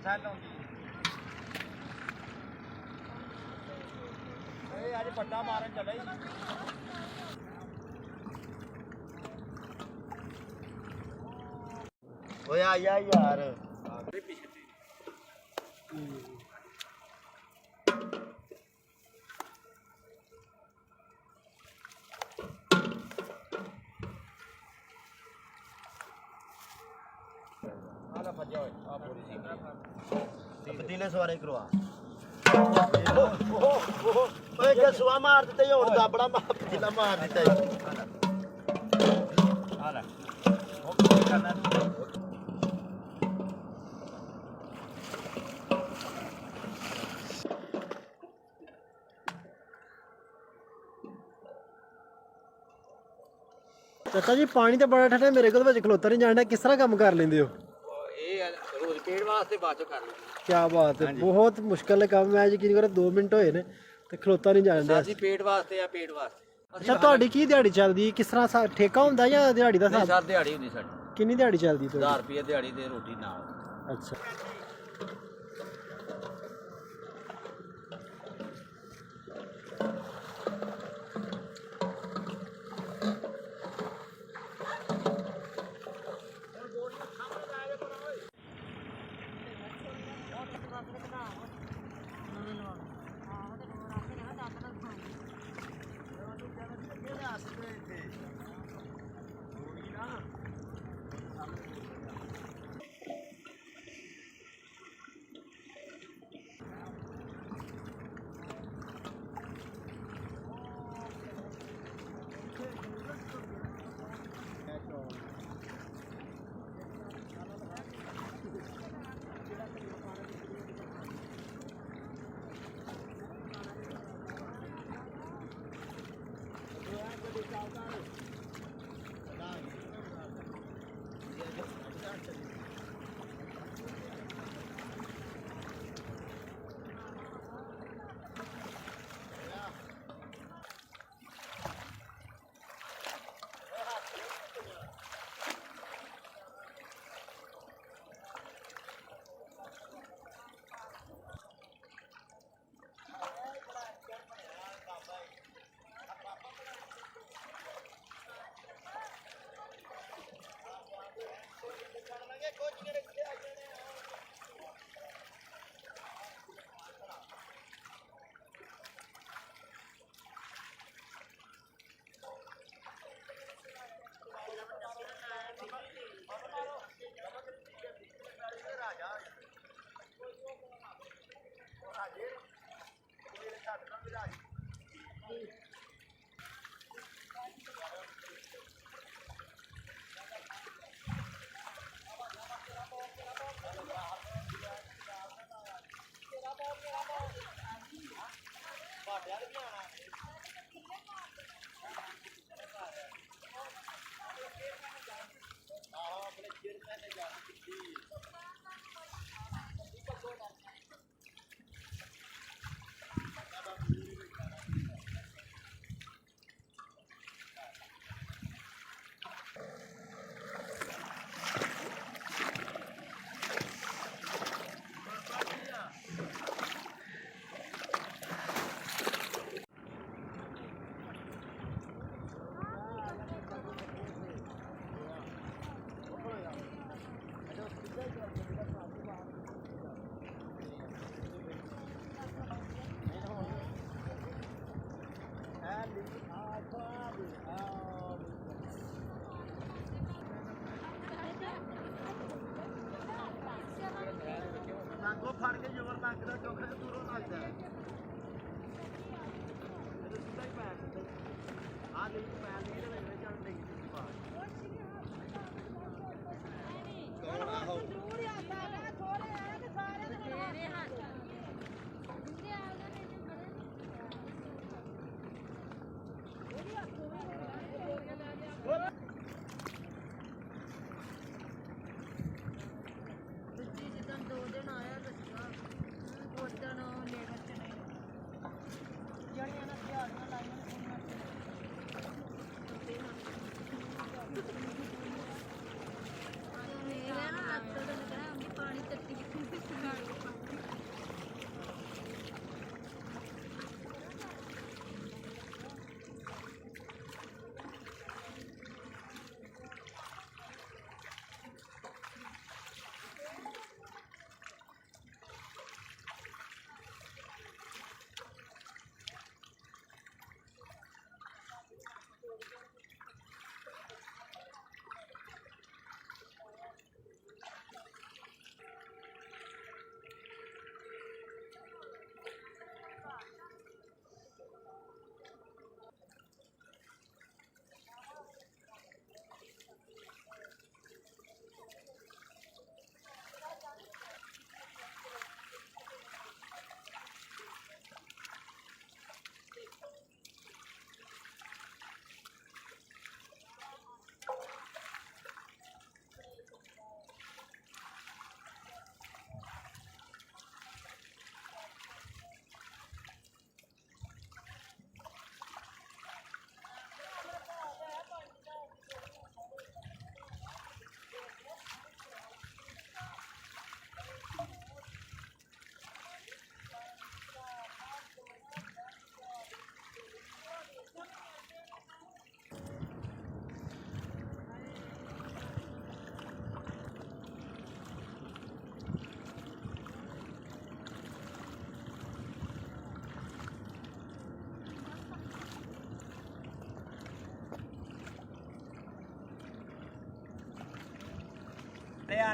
cell ਆਉਂਦੀ ਇਹ ਅੱਜ ਪੱਟਾ ਮਾਰਨ ਚੱਲੇ ਓਏ ਆ ਯਾਰ आला फट जाओ आप पूरी पतीले सवारे करवा ओए जसवा मार देते और दाबड़ा मार पतीला मार देता है आला ओके करना ਚਾਚਾ ਜੀ ਪਾਣੀ ਤਾਂ ਬੜਾ ਠੰਡਾ ਮੇਰੇ ਕੋਲ ਵਿੱਚ ਖਲੋਤਾ ਨਹੀਂ ਜਾਣਾ ਕਿਸ ਤਰ੍ਹਾਂ ਕੰਮ ਕਰ ਲੈਂਦੇ ਹੋ ਇਹ ਰੋਜ਼ ਪੇੜ ਵਾਸਤੇ ਬਾਅਦ ਚ ਕਰ ਲਈਏ ਕੀ ਬਾਤ ਹੈ ਬਹੁਤ ਮੁਸ਼ਕਲ ਹੈ ਕੰਮ ਮੈਂ ਯਕੀਨ ਕਰੋ 2 ਮਿੰਟ ਹੋਏ ਨੇ ਤੇ ਖਲੋਤਾ ਨਹੀਂ ਜਾਣ ਡਿਆ ਅਸੀਂ ਪੇਟ ਵਾਸਤੇ ਆ ਪੇਟ ਵਾਸਤੇ ਅੱਛਾ ਤੁਹਾਡੀ ਕੀ ਦਿਹਾੜੀ ਚੱਲਦੀ ਹੈ ਕਿਸ ਤਰ੍ਹਾਂ ਠੇਕਾ ਹੁੰਦਾ ਜਾਂ ਦਿਹਾੜੀ ਦਾ ਹਿਸਾਬ ਸਰ ਦਿਹਾੜੀ ਹੁੰਦੀ ਸਾਡੀ ਕਿੰਨੀ ਦਿਹਾੜੀ ਚੱਲਦੀ ਤੁਹਾਡੀ 1000 ਰੁਪਏ ਦਿਹਾੜੀ ਦੇ ਰੋਟੀ ਨਾਲ ਅੱਛਾ ਉਹ ਫੜ ਕੇ ਜ਼ੋਰ ਲੱਗਦਾ ਚੋਖੇ ਤੋਂ ਦੂਰੋਂ ਲੱਗਦਾ ਹੈ ਇਹ ਸਿੱਧਾ ਹੀ ਪੈਰ ਆ ਲਈ ਪੈਰ ਨਹੀਂ ਤੇ ਮੇਰੇ ਚੱਲ ਡਿੱਗ ਜੂਗੀ ਬਾਹਰ ਕੌਣ ਆ ਹੋ ਜ਼ਰੂਰ ਆਤਾ ਨਾ ਥੋੜੇ ਆ ਕਿ ਸਾਰੇ ਦੇ ਮੇਰੇ ਹੱਥ ਦੂਰੇ ਆ ਉਹਨਾਂ ਨੇ ਜੇ ਬੜੇ ਉਹਦੀ ਹੱਥੋਂ ਵੀ ਜਿਹੜੀਆਂ ਨਾ ਤਿਆਰੀਆਂ ਲਾਈਆਂ ਨੇ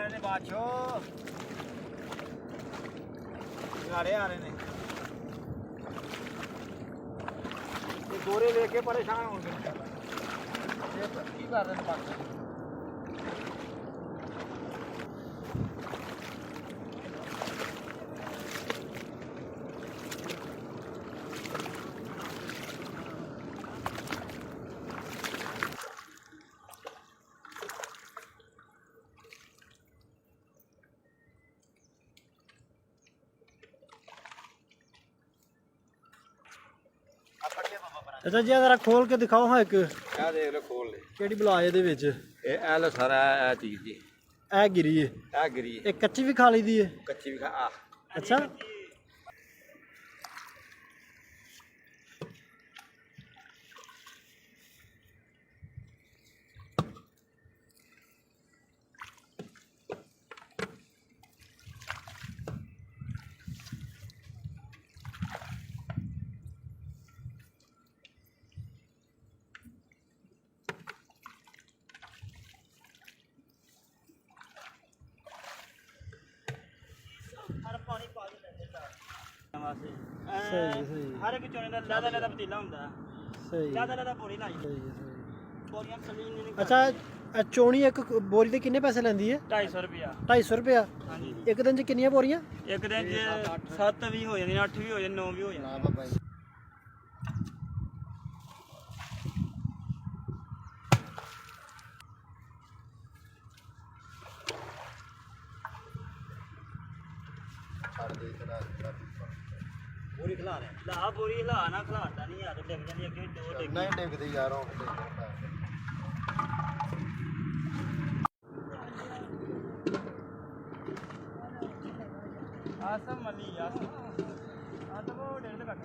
ਰਹੇ ਨੇ ਬਾਦਸ਼ੋ ਗਾੜੇ ਆ ਰਹੇ ਨੇ ਇਹ ਗੋਰੇ ਵੇਖ ਕੇ ਪਰੇਸ਼ਾਨ ਹੋਣ ਗਏ ਇਹ ਕੀ ਕਰ ਰਹੇ ਨੇ ਬਾਕੀ ਅੱਛਾ ਜੀ ਜਰਾ ਖੋਲ ਕੇ ਦਿਖਾਓ ਹਾਂ ਇੱਕ ਇਹ ਦੇਖ ਲੋ ਖੋਲ ਲੈ ਕਿਹੜੀ ਬਲਾ ਇਹਦੇ ਵਿੱਚ ਇਹ ਐ ਲੋ ਸਾਰਾ ਇਹ ਚੀਜ਼ ਜੀ ਇਹ ਗਿਰੀ ਏ ਇਹ ਗਰੀ ਇਹ ਕੱਚੀ ਵੀ ਖਾ ਲਈਦੀ ਏ ਕੱਚੀ ਵੀ ਖਾ ਆ ਅੱਛਾ ਹਰ ਪਾਣੀ ਪਾ ਦੇ ਲੈਂਦੇ ਵਾਸਤੇ ਸਹੀ ਸਹੀ ਹਰ ਇੱਕ ਚੋਣੇ ਦਾ ਲਾਦਾ ਪਤੀਲਾ ਹੁੰਦਾ ਸਹੀ ਲਾਦਾ ਬੋਰੀ ਲਾਈ ਸਹੀ ਸਹੀ ਬੋਰੀਆਂ ਖਲੀ ਨਹੀਂ ਅੱਛਾ ਇਹ ਚੋਣੀ ਇੱਕ ਬੋਰੀ ਦੇ ਕਿੰਨੇ ਪੈਸੇ ਲੈਂਦੀ ਏ 250 ਰੁਪਿਆ 250 ਰੁਪਇਆ ਹਾਂਜੀ ਇੱਕ ਦਿਨ ਚ ਕਿੰਨੀਆਂ ਬੋਰੀਆਂ ਇੱਕ ਦਿਨ ਚ 7 ਵੀ ਹੋ ਜਾਂਦੀਆਂ 8 ਵੀ ਹੋ ਜਾਂਦੀਆਂ 9 ਵੀ ਹੋ ਜਾਂਦੀਆਂ ਪੂਰੀ ਖਲਾ ਰਹੇ ਲਾ ਬੋਰੀ ਹਿਲਾ ਨਾ ਖਲਾੜਦਾ ਨਹੀਂ ਆ ਤੇ ਡਿੱਗ ਜਾਂਦੀ ਅੱਗੇ ਦੋ ਡਿੱਗ ਨਹੀਂ ਡਿੱਗਦੇ ਯਾਰ ਉਹ ਆਸਮ ਮਲੀ ਆਸਮ ਉਹ ਡੇਢ ਤੱਕ